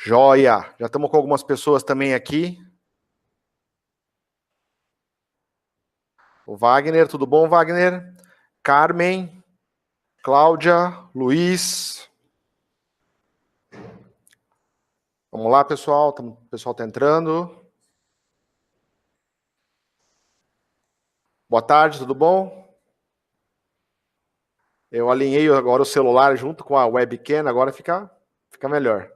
Joia! Já estamos com algumas pessoas também aqui. O Wagner, tudo bom, Wagner? Carmen, Cláudia, Luiz. Vamos lá, pessoal. O pessoal está entrando. Boa tarde, tudo bom? Eu alinhei agora o celular junto com a webcam, agora fica melhor.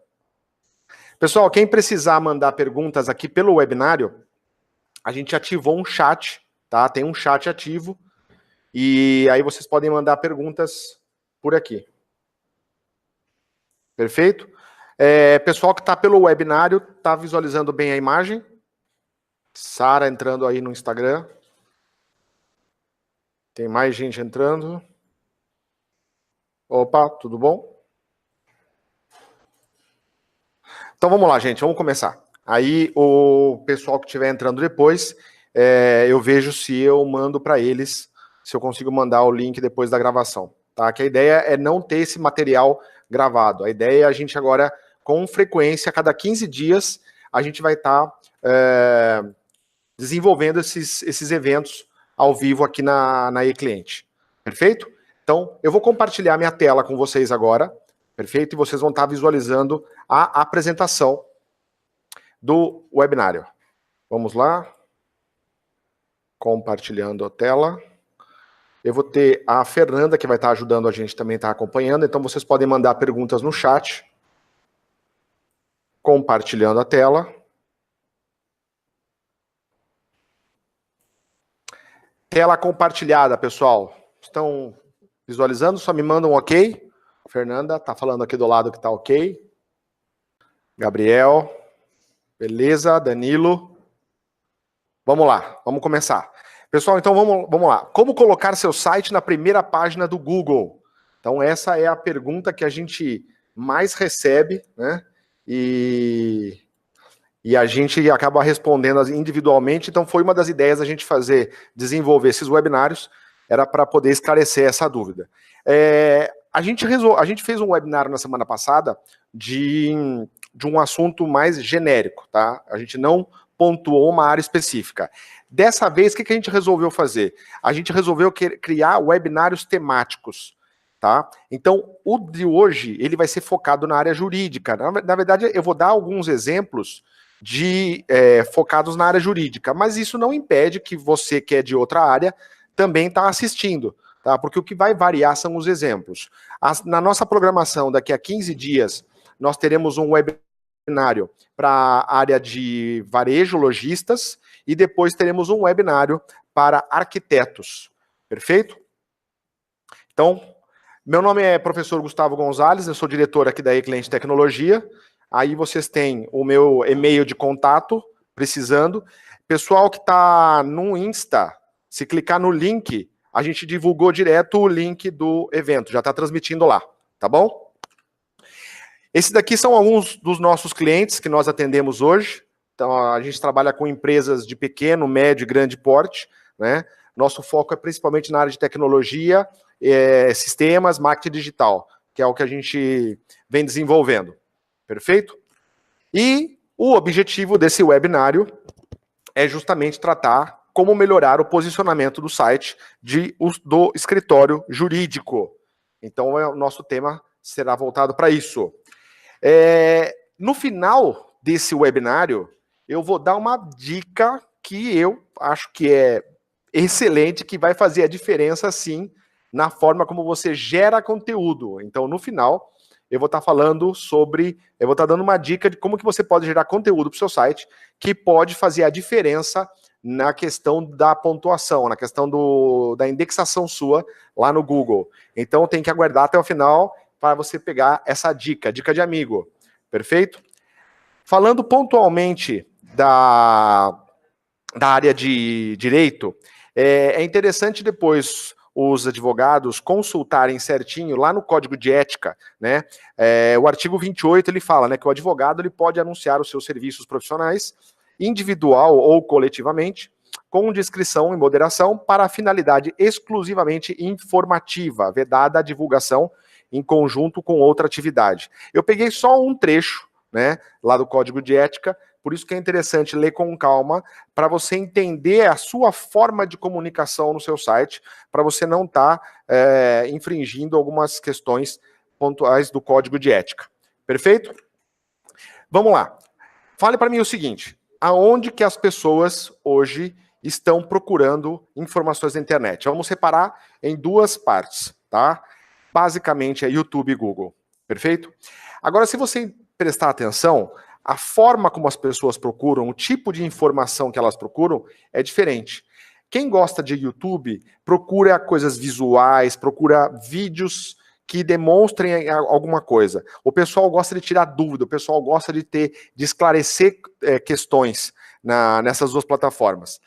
Pessoal, quem precisar mandar perguntas aqui pelo webinário, a gente ativou um chat, tá? Tem um chat ativo. E aí vocês podem mandar perguntas por aqui. Perfeito? Pessoal que está pelo webinário, está visualizando bem a imagem? Sara entrando aí no Instagram. Tem mais gente entrando. Opa, tudo bom? Então vamos lá, gente, vamos começar. Aí o pessoal que estiver entrando depois, eu vejo se eu mando para eles, se eu consigo mandar o link depois da gravação. Tá? Que a ideia é não ter esse material gravado. A ideia é a gente agora, com frequência, a cada 15 dias, a gente vai estar desenvolvendo esses eventos ao vivo aqui na eCliente. Perfeito? Então, eu vou compartilhar minha tela com vocês agora, perfeito? E vocês vão estar visualizando a apresentação do webinário. Vamos lá. Compartilhando a tela. Eu vou ter a Fernanda, que vai estar ajudando a gente também, estar acompanhando. Então, vocês podem mandar perguntas no chat. Compartilhando a tela. Tela compartilhada, pessoal. Estão visualizando? Só me mandam um ok. Fernanda está falando aqui do lado que está ok. Gabriel. Beleza, Danilo. Vamos lá, vamos começar. Pessoal, então vamos lá. Como colocar seu site na primeira página do Google? Então essa é a pergunta que a gente mais recebe, né? E a gente acaba respondendo individualmente. Então foi uma das ideias a gente desenvolver esses webinários, era para poder esclarecer essa dúvida. A gente fez um webinário na semana passada de um assunto mais genérico, tá? A gente não pontuou uma área específica. Dessa vez, o que a gente resolveu fazer? A gente resolveu criar webinários temáticos, tá? Então, o de hoje, ele vai ser focado na área jurídica. Na verdade, eu vou dar alguns exemplos focados na área jurídica, mas isso não impede que você que é de outra área também está assistindo, tá? Porque o que vai variar são os exemplos. Na nossa programação, daqui a 15 dias, nós teremos um webinário para a área de varejo, lojistas, e depois teremos um webinário para arquitetos. Perfeito? Então, meu nome é professor Gustavo Gonzalez, eu sou diretor aqui da eCliente Tecnologia. Aí vocês têm o meu e-mail de contato, precisando. Pessoal que está no Insta, se clicar no link, a gente divulgou direto o link do evento, já está transmitindo lá, tá bom? Esses daqui são alguns dos nossos clientes que nós atendemos hoje. Então, a gente trabalha com empresas de pequeno, médio e grande porte, né? Nosso foco é principalmente na área de tecnologia, sistemas, marketing digital, que é o que a gente vem desenvolvendo. Perfeito? E o objetivo desse webinário é justamente tratar como melhorar o posicionamento do site do escritório jurídico. Então, o nosso tema será voltado para isso. No final desse webinário, eu vou dar uma dica que eu acho que é excelente, que vai fazer a diferença, sim, na forma como você gera conteúdo. Então, no final, eu vou estar falando eu vou estar dando uma dica de como que você pode gerar conteúdo para o seu site, que pode fazer a diferença na questão da pontuação, na questão da indexação sua lá no Google. Então, tem que aguardar até o final para você pegar essa dica de amigo. Perfeito? Falando pontualmente da área de direito, é interessante depois os advogados consultarem certinho lá no Código de Ética, né? O artigo 28 ele fala, né, que o advogado ele pode anunciar os seus serviços profissionais, individual ou coletivamente, com discrição e moderação para a finalidade exclusivamente informativa, vedada a divulgação em conjunto com outra atividade. Eu peguei só um trecho né, lá do código de ética. Por isso que é interessante ler com calma, para você entender a sua forma de comunicação no seu site, para você não estar infringindo algumas questões pontuais do código de ética. Perfeito? Vamos lá. Fale para mim o seguinte, aonde que as pessoas hoje estão procurando informações na internet? Vamos separar em duas partes, tá? Basicamente é YouTube e Google, perfeito? Agora, se você prestar atenção, a forma como as pessoas procuram, o tipo de informação que elas procuram é diferente. Quem gosta de YouTube procura coisas visuais, procura vídeos que demonstrem alguma coisa. O pessoal gosta de tirar dúvida, o pessoal gosta de esclarecer questões nessas duas plataformas.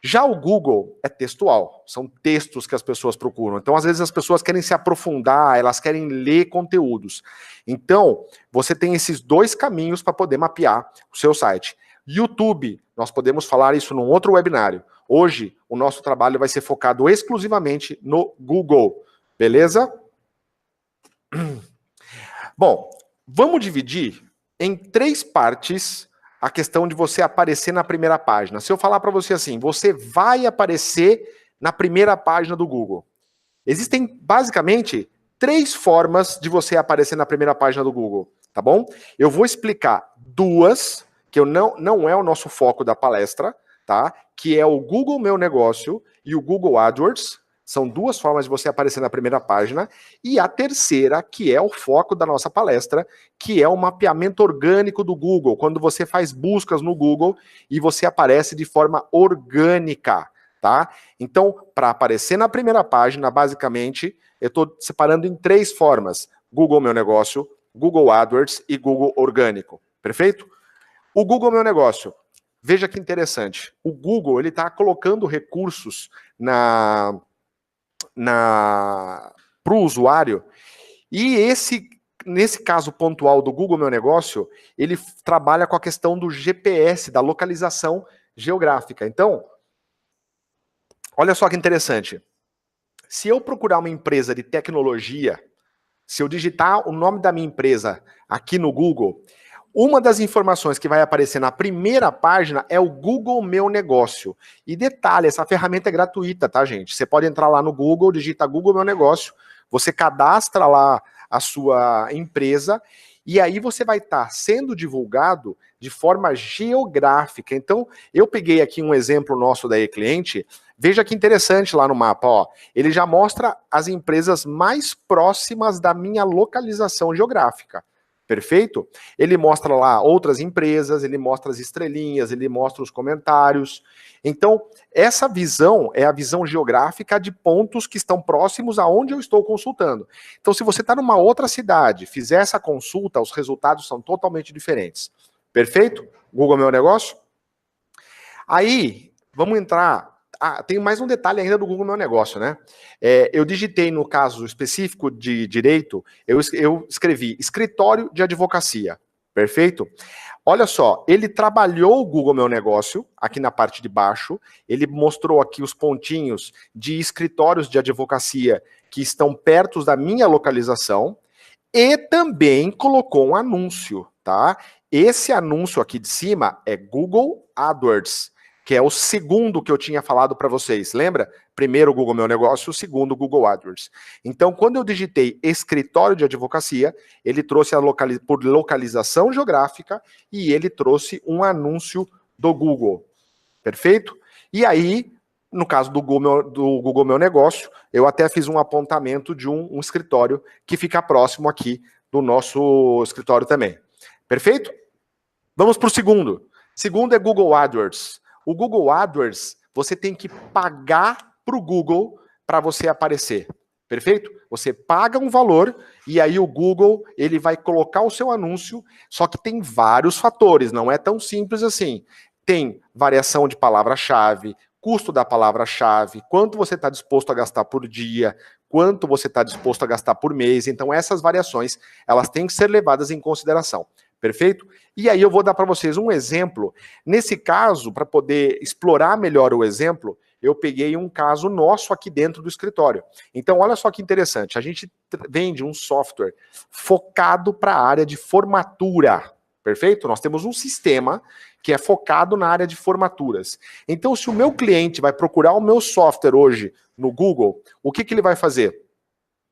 Já o Google é textual, são textos que as pessoas procuram. Então, às vezes, as pessoas querem se aprofundar, elas querem ler conteúdos. Então, você tem esses dois caminhos para poder mapear o seu site. YouTube, nós podemos falar isso num outro webinário. Hoje, o nosso trabalho vai ser focado exclusivamente no Google, beleza? Bom, vamos dividir em 3 partes a questão de você aparecer na primeira página. Se eu falar para você assim, você vai aparecer na primeira página do Google. Existem, basicamente, 3 formas de você aparecer na primeira página do Google, tá bom? Eu vou explicar 2, que não é o nosso foco da palestra, tá? Que é o Google Meu Negócio e o Google AdWords. São 2 formas de você aparecer na primeira página. E a terceira, que é o foco da nossa palestra, que é o mapeamento orgânico do Google. Quando você faz buscas no Google e você aparece de forma orgânica, tá? Então, para aparecer na primeira página, basicamente, eu estou separando em 3 formas. Google Meu Negócio, Google AdWords e Google Orgânico. Perfeito? O Google Meu Negócio. Veja que interessante. O Google, ele está colocando recursos para o usuário, e nesse caso pontual do Google Meu Negócio, ele trabalha com a questão do GPS, da localização geográfica. Então, olha só que interessante. Se eu procurar uma empresa de tecnologia, se eu digitar o nome da minha empresa aqui no Google, uma das informações que vai aparecer na primeira página é o Google Meu Negócio. E detalhe, essa ferramenta é gratuita, tá, gente? Você pode entrar lá no Google, digita Google Meu Negócio, você cadastra lá a sua empresa e aí você vai estar sendo divulgado de forma geográfica. Então, eu peguei aqui um exemplo nosso da e-cliente, veja que interessante lá no mapa, ó. Ele já mostra as empresas mais próximas da minha localização geográfica. Perfeito? Ele mostra lá outras empresas, ele mostra as estrelinhas, ele mostra os comentários. Então, essa visão é a visão geográfica de pontos que estão próximos aonde eu estou consultando. Então, se você está numa outra cidade, fizer essa consulta, os resultados são totalmente diferentes. Perfeito? Google Meu Negócio? Aí, vamos entrar... tem mais um detalhe ainda do Google Meu Negócio, né? Eu digitei, no caso específico de direito, eu escrevi escritório de advocacia. Perfeito? Olha só, ele trabalhou o Google Meu Negócio, aqui na parte de baixo, ele mostrou aqui os pontinhos de escritórios de advocacia que estão perto da minha localização, e também colocou um anúncio, tá? Esse anúncio aqui de cima é Google AdWords, que é o segundo que eu tinha falado para vocês, lembra? Primeiro o Google Meu Negócio, o segundo o Google AdWords. Então, quando eu digitei escritório de advocacia, ele trouxe por localização geográfica e ele trouxe um anúncio do Google. Perfeito? E aí, no caso do Google Meu Negócio, eu até fiz um apontamento de um escritório que fica próximo aqui do nosso escritório também. Perfeito? Vamos para o segundo. Segundo é Google AdWords. O Google AdWords, você tem que pagar para o Google para você aparecer. Perfeito? Você paga um valor e aí o Google ele vai colocar o seu anúncio, só que tem vários fatores, não é tão simples assim. Tem variação de palavra-chave, custo da palavra-chave, quanto você está disposto a gastar por dia, quanto você está disposto a gastar por mês. Então essas variações, elas têm que ser levadas em consideração. Perfeito? E aí eu vou dar para vocês um exemplo. Nesse caso, para poder explorar melhor o exemplo, eu peguei um caso nosso aqui dentro do escritório. Então, olha só que interessante. A gente vende um software focado para a área de formatura. Perfeito? Nós temos um sistema que é focado na área de formaturas. Então, se o meu cliente vai procurar o meu software hoje no Google, o que ele vai fazer?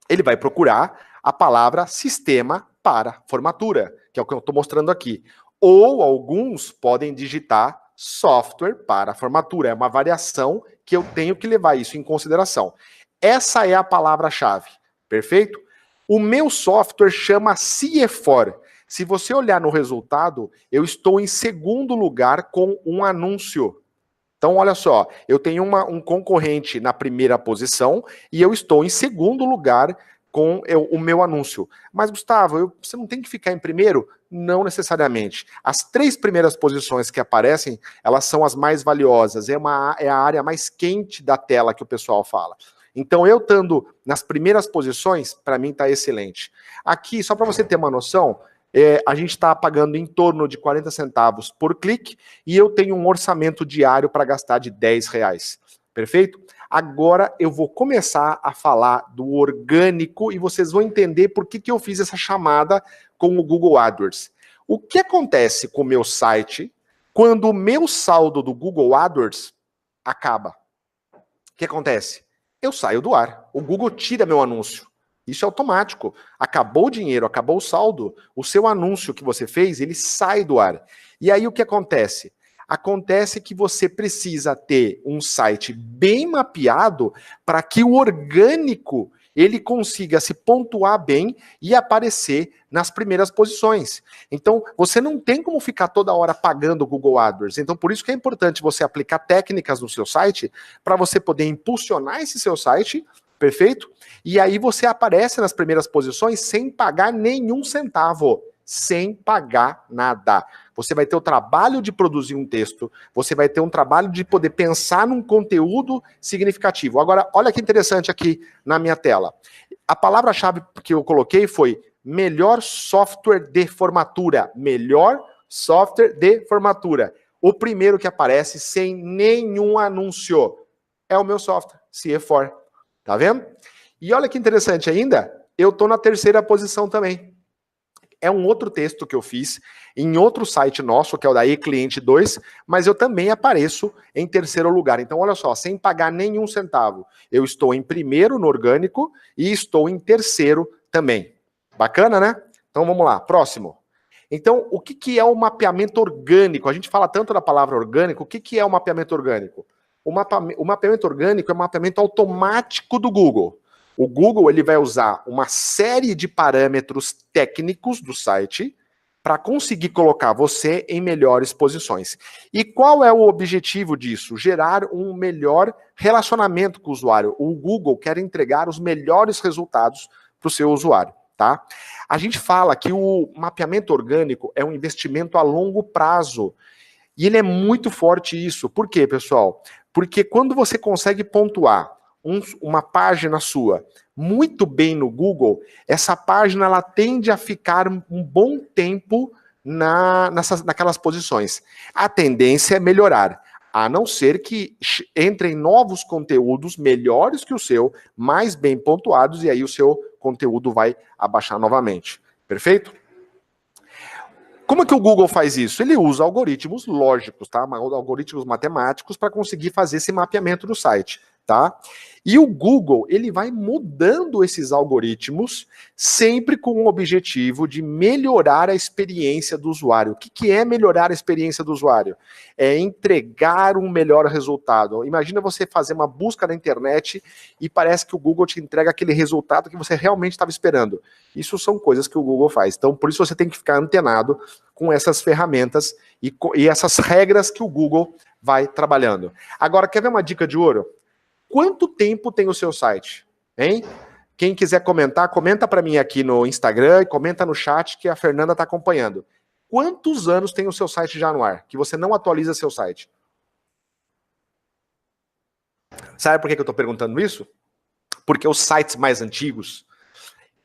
Ele vai procurar a palavra sistema para formatura, que é o que eu estou mostrando aqui. Ou alguns podem digitar software para formatura. É uma variação que eu tenho que levar isso em consideração. Essa é a palavra-chave, perfeito? O meu software chama CIEFOR. Se você olhar no resultado, eu estou em segundo lugar com um anúncio. Então, olha só, eu tenho um concorrente na primeira posição e eu estou em segundo lugar com o meu anúncio. Mas, Gustavo, você não tem que ficar em primeiro? Não necessariamente. As 3 primeiras posições que aparecem, elas são as mais valiosas. É a área mais quente da tela que o pessoal fala. Então, eu estando nas primeiras posições, para mim está excelente. Aqui, só para você ter uma noção, a gente está pagando em torno de 40 centavos por clique e eu tenho um orçamento diário para gastar de R$10. Perfeito? Agora eu vou começar a falar do orgânico e vocês vão entender por que eu fiz essa chamada com o Google AdWords. O que acontece com o meu site quando o meu saldo do Google AdWords acaba? O que acontece? Eu saio do ar. O Google tira meu anúncio. Isso é automático. Acabou o dinheiro, acabou o saldo, o seu anúncio que você fez, ele sai do ar. E aí o que acontece? Acontece que você precisa ter um site bem mapeado para que o orgânico ele consiga se pontuar bem e aparecer nas primeiras posições. Então, você não tem como ficar toda hora pagando o Google AdWords. Então, por isso que é importante você aplicar técnicas no seu site para você poder impulsionar esse seu site, perfeito? E aí você aparece nas primeiras posições sem pagar nenhum centavo, sem pagar nada. Você vai ter o trabalho de produzir um texto, você vai ter um trabalho de poder pensar num conteúdo significativo. Agora, olha que interessante aqui na minha tela. A palavra-chave que eu coloquei foi melhor software de formatura. Melhor software de formatura. O primeiro que aparece sem nenhum anúncio é o meu software, CIEFOR. Tá vendo? E olha que interessante ainda, eu tô na terceira posição também. É um outro texto que eu fiz em outro site nosso, que é o da eCliente 2, mas eu também apareço em terceiro lugar. Então, olha só, sem pagar nenhum centavo. Eu estou em primeiro no orgânico e estou em terceiro também. Bacana, né? Então, vamos lá. Próximo. Então, o que é o mapeamento orgânico? A gente fala tanto da palavra orgânico. O que é o mapeamento orgânico? O mapeamento orgânico é o mapeamento automático do Google. O Google ele vai usar uma série de parâmetros técnicos do site para conseguir colocar você em melhores posições. E qual é o objetivo disso? Gerar um melhor relacionamento com o usuário. O Google quer entregar os melhores resultados para o seu usuário. Tá? A gente fala que o mapeamento orgânico é um investimento a longo prazo. E ele é muito forte isso. Por quê, pessoal? Porque quando você consegue pontuar uma página sua muito bem no Google, essa página ela tende a ficar um bom tempo naquelas posições. A tendência é melhorar, a não ser que entrem novos conteúdos melhores que o seu, mais bem pontuados, e aí o seu conteúdo vai abaixar novamente. Perfeito? Como é que o Google faz isso? Ele usa algoritmos lógicos, tá? Algoritmos matemáticos para conseguir fazer esse mapeamento do site, tá? E o Google, ele vai mudando esses algoritmos sempre com o objetivo de melhorar a experiência do usuário. O que é melhorar a experiência do usuário? É entregar um melhor resultado. Imagina você fazer uma busca na internet e parece que o Google te entrega aquele resultado que você realmente estava esperando. Isso são coisas que o Google faz. Então, por isso você tem que ficar antenado com essas ferramentas e essas regras que o Google vai trabalhando. Agora, quer ver uma dica de ouro? Quanto tempo tem o seu site? Hein? Quem quiser comentar, comenta para mim aqui no Instagram e comenta no chat que a Fernanda está acompanhando. Quantos anos tem o seu site já no ar? Que você não atualiza seu site? Sabe por que eu estou perguntando isso? Porque os sites mais antigos,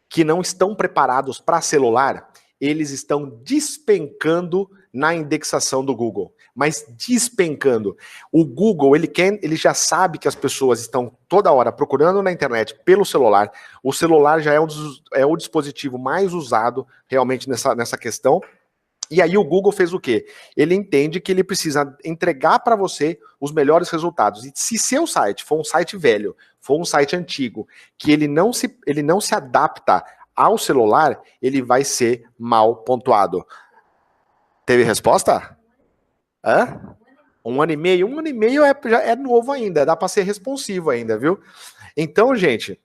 que não estão preparados para celular, eles estão despencando na indexação do Google. Mas despencando. O Google, ele já sabe que as pessoas estão toda hora procurando na internet pelo celular. O celular já é o dispositivo mais usado realmente nessa questão. E aí o Google fez o quê? Ele entende que ele precisa entregar para você os melhores resultados. E se seu site for um site velho, for um site antigo, que ele não se adapta ao celular, ele vai ser mal pontuado. Teve resposta? Hã? 1 ano e meio? 1 ano e meio já é novo ainda, dá para ser responsivo ainda, viu? Então, gente,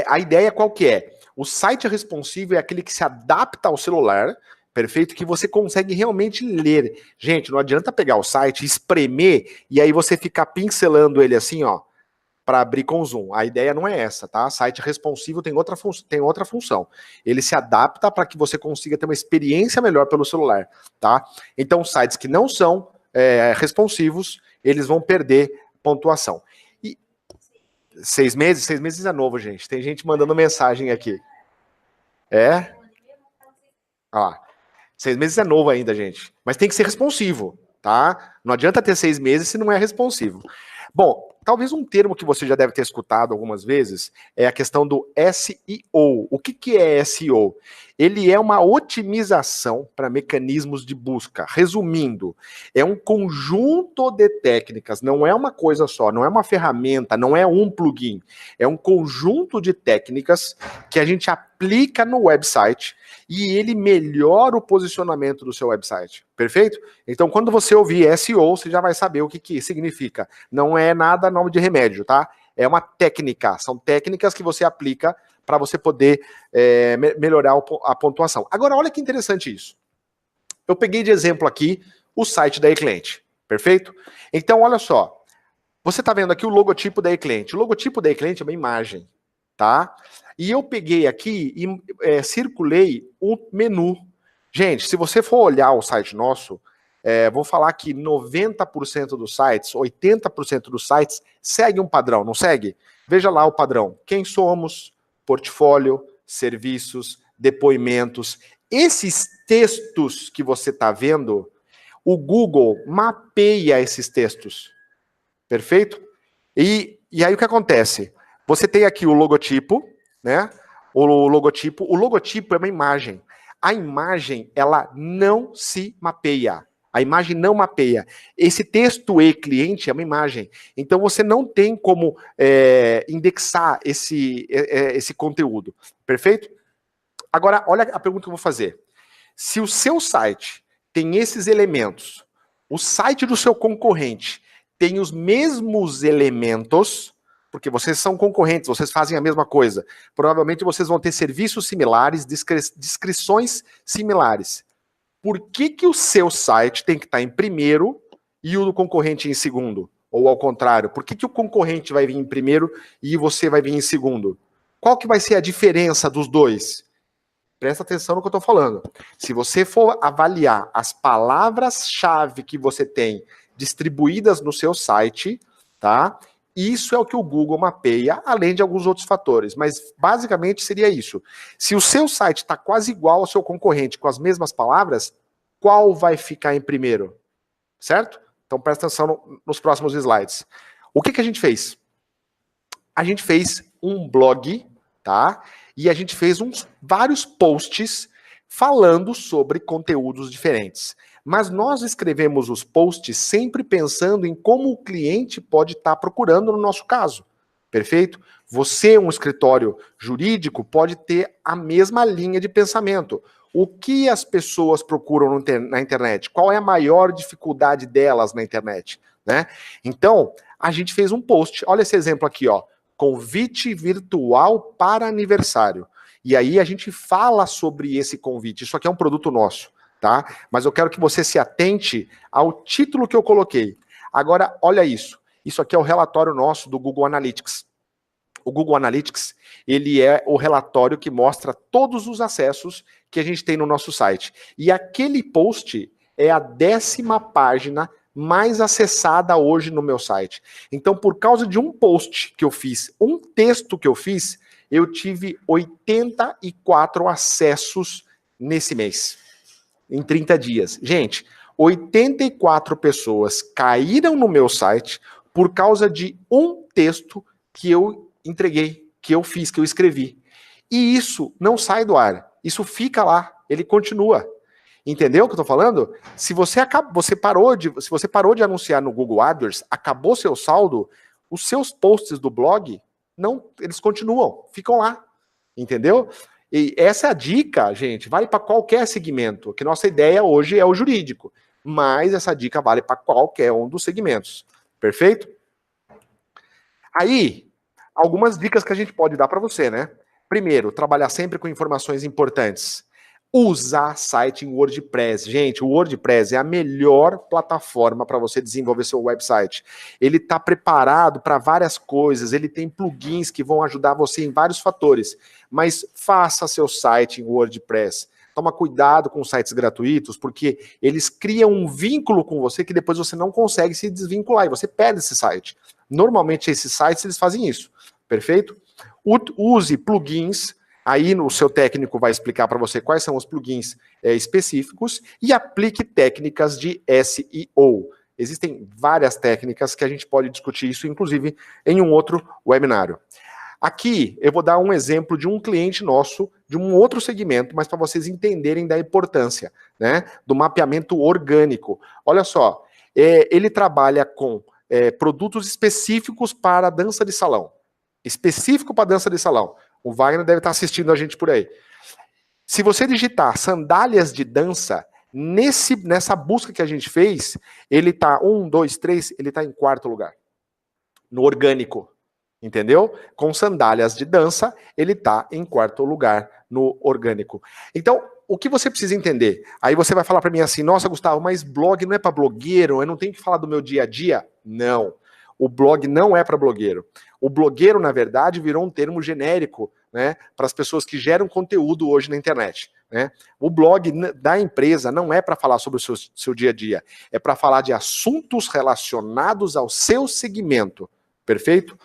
a ideia qual que é? O site responsivo é aquele que se adapta ao celular, perfeito? Que você consegue realmente ler. Gente, não adianta pegar o site, espremer e aí você ficar pincelando ele assim, ó, para abrir com zoom. A ideia não é essa, tá? Site responsivo tem outra função. Ele se adapta para que você consiga ter uma experiência melhor pelo celular, tá? Então, sites que não são responsivos, eles vão perder pontuação. E 6 meses? 6 meses é novo, gente. Tem gente mandando mensagem aqui. É? Ó, 6 meses é novo ainda, gente. Mas tem que ser responsivo, tá? Não adianta ter 6 meses se não é responsivo. Bom, talvez um termo que você já deve ter escutado algumas vezes é a questão do SEO. O que é SEO? Ele é uma otimização para mecanismos de busca. Resumindo, é um conjunto de técnicas, não é uma coisa só, não é uma ferramenta, não é um plugin. É um conjunto de técnicas que a gente aplica no website e ele melhora o posicionamento do seu website. Perfeito? Então, quando você ouvir SEO, você já vai saber o que significa. Não é nada nome de remédio, tá? É uma técnica. São técnicas que você aplica para você poder melhorar a pontuação. Agora, olha que interessante isso. Eu peguei de exemplo aqui o site da eCliente. Perfeito? Então, olha só. Você está vendo aqui o logotipo da eCliente. O logotipo da eCliente é uma imagem, tá? E eu peguei aqui e circulei um menu. Gente, se você for olhar o site nosso, vou falar que 90% dos sites, 80% dos sites segue um padrão, não segue? Veja lá o padrão. Quem somos, portfólio, serviços, depoimentos. Esses textos que você está vendo, o Google mapeia esses textos. Perfeito? E aí o que acontece? Você tem aqui o logotipo, né? O logotipo é uma imagem. A imagem, ela não se mapeia. A imagem não mapeia. Esse texto e-cliente é uma imagem. Então você não tem como indexar esse conteúdo. Perfeito? Agora, olha a pergunta que eu vou fazer. Se o seu site tem esses elementos, o site do seu concorrente tem os mesmos elementos, porque vocês são concorrentes, vocês fazem a mesma coisa. Provavelmente vocês vão ter serviços similares, descrições similares. Por que o seu site tem que estar em primeiro e o do concorrente em segundo? Ou ao contrário, por que o concorrente vai vir em primeiro e você vai vir em segundo? Qual que vai ser a diferença dos dois? Presta atenção no que eu estou falando. Se você for avaliar as palavras-chave que você tem distribuídas no seu site, tá? Isso é o que o Google mapeia, além de alguns outros fatores. Mas basicamente seria isso. Se o seu site está quase igual ao seu concorrente, com as mesmas palavras, qual vai ficar em primeiro? Certo? Então presta atenção nos próximos slides. O que a gente fez? A gente fez um blog, tá? E a gente fez vários posts falando sobre conteúdos diferentes. Mas nós escrevemos os posts sempre pensando em como o cliente pode estar procurando no nosso caso. Perfeito? Você, um escritório jurídico, pode ter a mesma linha de pensamento. O que as pessoas procuram na internet? Qual é a maior dificuldade delas na internet? Né? Então, a gente fez um post. Olha esse exemplo aqui, ó. Convite virtual para aniversário. E aí a gente fala sobre esse convite. Isso aqui é um produto nosso, tá? Mas eu quero que você se atente ao título que eu coloquei. Agora, olha isso. Isso aqui é o relatório nosso do Google Analytics. O Google Analytics, ele é o relatório que mostra todos os acessos que a gente tem no nosso site. E aquele post é a 10ª página mais acessada hoje no meu site. Então, por causa de um post que eu fiz, um texto que eu fiz, eu tive 84 acessos nesse mês, em 30 dias. Gente, 84 pessoas caíram no meu site por causa de um texto que eu entreguei, que eu fiz, que eu escrevi. E isso não sai do ar. Isso fica lá, ele continua. Entendeu o que eu tô falando? Se você parou de anunciar no Google AdWords, acabou seu saldo, os seus posts do blog não, eles continuam, ficam lá. Entendeu? E essa é a dica, gente, vale para qualquer segmento, que nossa ideia hoje é o jurídico, mas essa dica vale para qualquer um dos segmentos. Perfeito? Aí, algumas dicas que a gente pode dar para você, né? Primeiro, trabalhar sempre com informações importantes. Usar site em WordPress. Gente, o WordPress é a melhor plataforma para você desenvolver seu website. Ele está preparado para várias coisas, ele tem plugins que vão ajudar você em vários fatores. Mas faça seu site em WordPress. Toma cuidado com sites gratuitos, porque eles criam um vínculo com você que depois você não consegue se desvincular e você perde esse site. Normalmente esses sites eles fazem isso, perfeito? Use plugins, aí o seu técnico vai explicar para você quais são os plugins específicos e aplique técnicas de SEO. Existem várias técnicas que a gente pode discutir isso, inclusive em um outro webinário. Aqui eu vou dar um exemplo de um cliente nosso, de um outro segmento, mas para vocês entenderem da importância, né, do mapeamento orgânico. Olha só, ele trabalha com produtos específicos para dança de salão. Específico para dança de salão. O Wagner deve estar assistindo a gente por aí. Se você digitar sandálias de dança, nessa busca que a gente fez, ele está 1, 2, 3, ele está em 4º lugar. No orgânico. Entendeu? Com sandálias de dança, ele está em 4º lugar no orgânico. Então, o que você precisa entender? Aí você vai falar para mim assim, nossa, Gustavo, mas blog não é para blogueiro? Eu não tenho que falar do meu dia a dia? Não. O blog não é para blogueiro. O blogueiro, na verdade, virou um termo genérico, né, para as pessoas que geram conteúdo hoje na internet. Né? O blog da empresa não é para falar sobre o seu dia a dia, é para falar de assuntos relacionados ao seu segmento. Perfeito?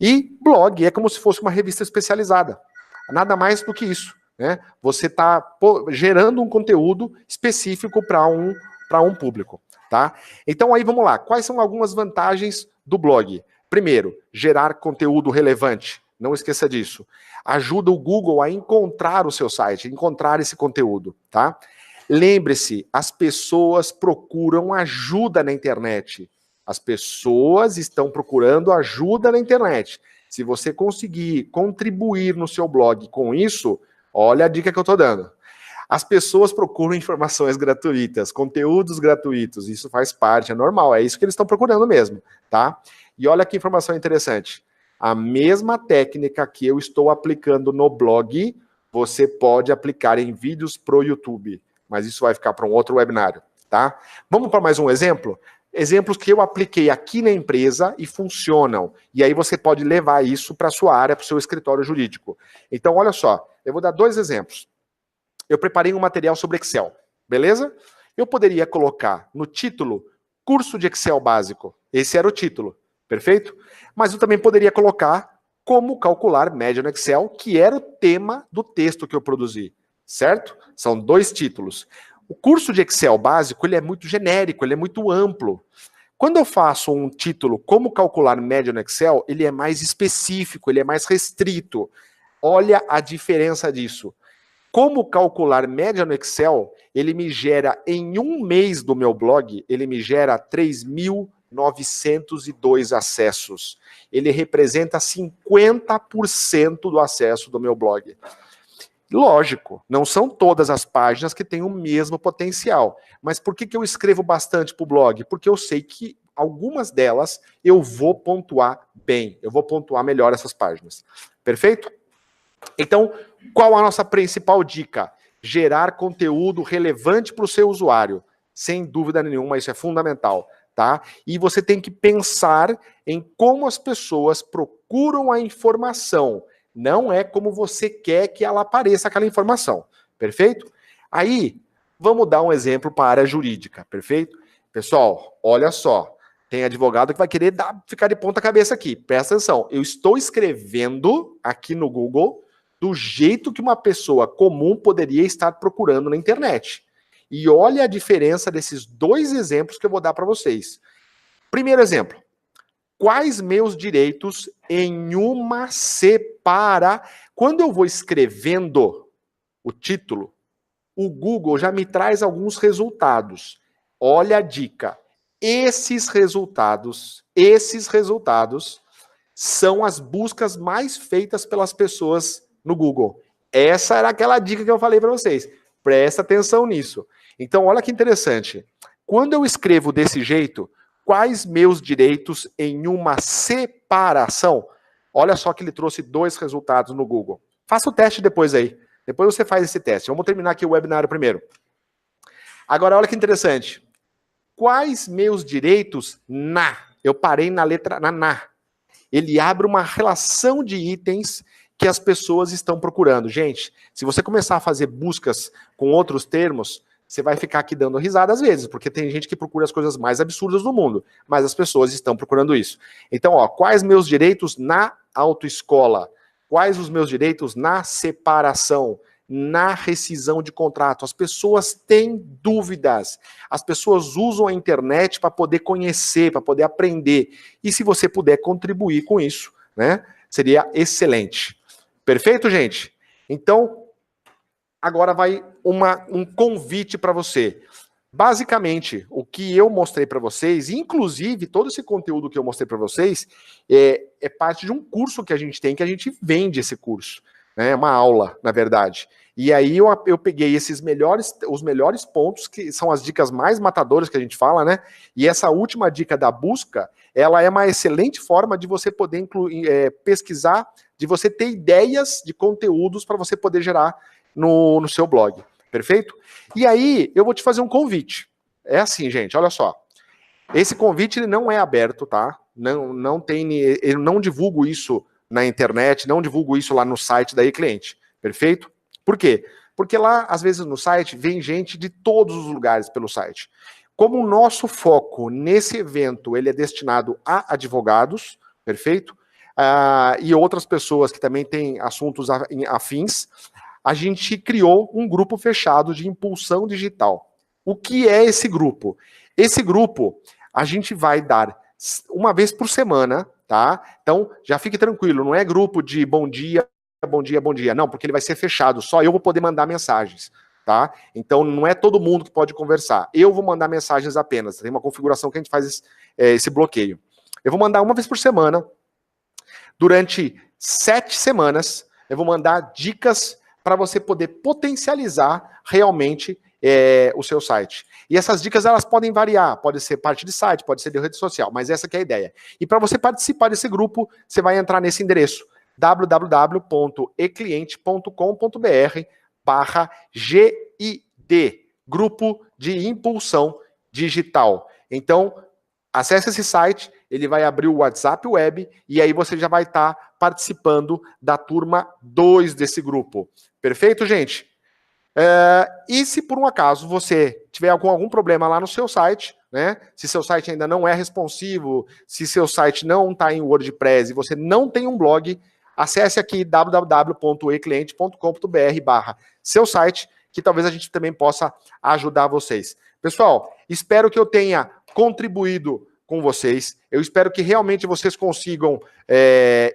E blog é como se fosse uma revista especializada. Nada mais do que isso. Né? Você está gerando um conteúdo específico para um público. Tá? Então aí vamos lá. Quais são algumas vantagens do blog? Primeiro, gerar conteúdo relevante. Não esqueça disso. Ajuda o Google a encontrar o seu site, encontrar esse conteúdo. Tá? Lembre-se, as pessoas procuram ajuda na internet. As pessoas estão procurando ajuda na internet. Se você conseguir contribuir no seu blog com isso, olha a dica que eu estou dando. As pessoas procuram informações gratuitas, conteúdos gratuitos. Isso faz parte, é normal, é isso que eles estão procurando mesmo, tá? E olha que informação interessante. A mesma técnica que eu estou aplicando no blog, você pode aplicar em vídeos pro YouTube. Mas isso vai ficar para um outro webinário, tá? Vamos para mais um exemplo? Exemplos que eu apliquei aqui na empresa e funcionam. E aí você pode levar isso para a sua área, para o seu escritório jurídico. Então, olha só, eu vou dar 2 exemplos. Eu preparei um material sobre Excel, beleza? Eu poderia colocar no título, curso de Excel básico. Esse era o título, perfeito? Mas eu também poderia colocar como calcular média no Excel, que era o tema do texto que eu produzi, certo? São 2 títulos. O curso de Excel básico, ele é muito genérico, ele é muito amplo. Quando eu faço um título, como calcular média no Excel, ele é mais específico, ele é mais restrito. Olha a diferença disso. Como calcular média no Excel, ele me gera, em um mês do meu blog, ele me gera 3.902 acessos. Ele representa 50% do acesso do meu blog. Lógico, não são todas as páginas que têm o mesmo potencial. Mas por que eu escrevo bastante para o blog? Porque eu sei que algumas delas eu vou pontuar bem, eu vou pontuar melhor essas páginas. Perfeito? Então, qual a nossa principal dica? Gerar conteúdo relevante para o seu usuário. Sem dúvida nenhuma, isso é fundamental. Tá? E você tem que pensar em como as pessoas procuram a informação. Não é como você quer que ela apareça aquela informação. Perfeito? Aí, vamos dar um exemplo para a área jurídica. Perfeito? Pessoal, olha só. Tem advogado que vai querer ficar de ponta cabeça aqui. Presta atenção. Eu estou escrevendo aqui no Google do jeito que uma pessoa comum poderia estar procurando na internet. E olha a diferença desses 2 exemplos que eu vou dar para vocês. Primeiro exemplo. Quais meus direitos em uma separa... Quando eu vou escrevendo o título, o Google já me traz alguns resultados. Olha a dica. Esses resultados são as buscas mais feitas pelas pessoas no Google. Essa era aquela dica que eu falei para vocês. Presta atenção nisso. Então, olha que interessante. Quando eu escrevo desse jeito, quais meus direitos em uma separação? Olha só que ele trouxe 2 resultados no Google. Faça o teste depois aí. Depois você faz esse teste. Vamos terminar aqui o webinário primeiro. Agora, olha que interessante. Quais meus direitos na? Eu parei na letra na. Ele abre uma relação de itens que as pessoas estão procurando. Gente, se você começar a fazer buscas com outros termos, você vai ficar aqui dando risada às vezes, porque tem gente que procura as coisas mais absurdas do mundo, mas as pessoas estão procurando isso. Então, ó, quais meus direitos na autoescola? Quais os meus direitos na separação? Na rescisão de contrato? As pessoas têm dúvidas. As pessoas usam a internet para poder conhecer, para poder aprender. E se você puder contribuir com isso, né, seria excelente. Perfeito, gente? Então, agora vai um convite para você. Basicamente, o que eu mostrei para vocês, inclusive todo esse conteúdo que eu mostrei para vocês, é parte de um curso que a gente tem, que a gente vende esse curso. É uma aula, na verdade. E aí eu peguei os melhores pontos, que são as dicas mais matadoras que a gente fala, né? E essa última dica da busca, ela é uma excelente forma de você poder pesquisar, de você ter ideias de conteúdos para você poder gerar no seu blog. Perfeito? E aí, eu vou te fazer um convite. É assim, gente, olha só. Esse convite ele não é aberto, tá? Eu não divulgo isso na internet, não divulgo isso lá no site da eCliente, perfeito? Por quê? Porque lá, às vezes, no site, vem gente de todos os lugares pelo site. Como o nosso foco nesse evento, ele é destinado a advogados, perfeito? E outras pessoas que também têm assuntos afins, a gente criou um grupo fechado de impulsão digital. O que é esse grupo? Esse grupo, a gente vai dar uma vez por semana, tá? Então, já fique tranquilo, não é grupo de bom dia, bom dia, bom dia. Não, porque ele vai ser fechado, só eu vou poder mandar mensagens, tá? Então, não é todo mundo que pode conversar. Eu vou mandar mensagens apenas. Tem uma configuração que a gente faz esse bloqueio. Eu vou mandar uma vez por semana, durante 7 semanas, eu vou mandar dicas para você poder potencializar realmente o seu site. E essas dicas, elas podem variar, pode ser parte de site, pode ser de rede social, mas essa que é a ideia. E para você participar desse grupo, você vai entrar nesse endereço, www.ecliente.com.br/GID, Grupo de Impulsão Digital. Então, acesse esse site, ele vai abrir o WhatsApp Web, e aí você já vai estar participando da turma 2 desse grupo. Perfeito, gente? E se por um acaso você tiver algum problema lá no seu site, né? Se seu site ainda não é responsivo, se seu site não está em WordPress e você não tem um blog, acesse aqui www.ecliente.com.br/seu site, que talvez a gente também possa ajudar vocês. Pessoal, espero que eu tenha contribuído com vocês. Eu espero que realmente vocês consigam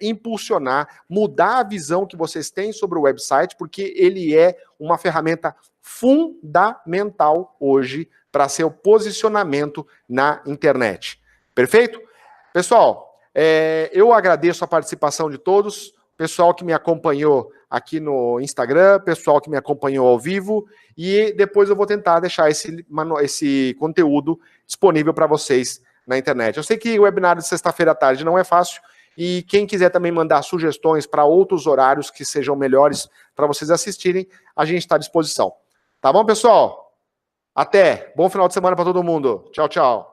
impulsionar, mudar a visão que vocês têm sobre o website, porque ele é uma ferramenta fundamental hoje para seu posicionamento na internet. Perfeito? Pessoal, eu agradeço a participação de todos, pessoal que me acompanhou aqui no Instagram, pessoal que me acompanhou ao vivo, e depois eu vou tentar deixar esse conteúdo disponível para vocês na internet. Eu sei que o webinário de sexta-feira à tarde não é fácil, e quem quiser também mandar sugestões para outros horários que sejam melhores para vocês assistirem, a gente está à disposição. Tá bom, pessoal? Até! Bom final de semana para todo mundo. Tchau, tchau.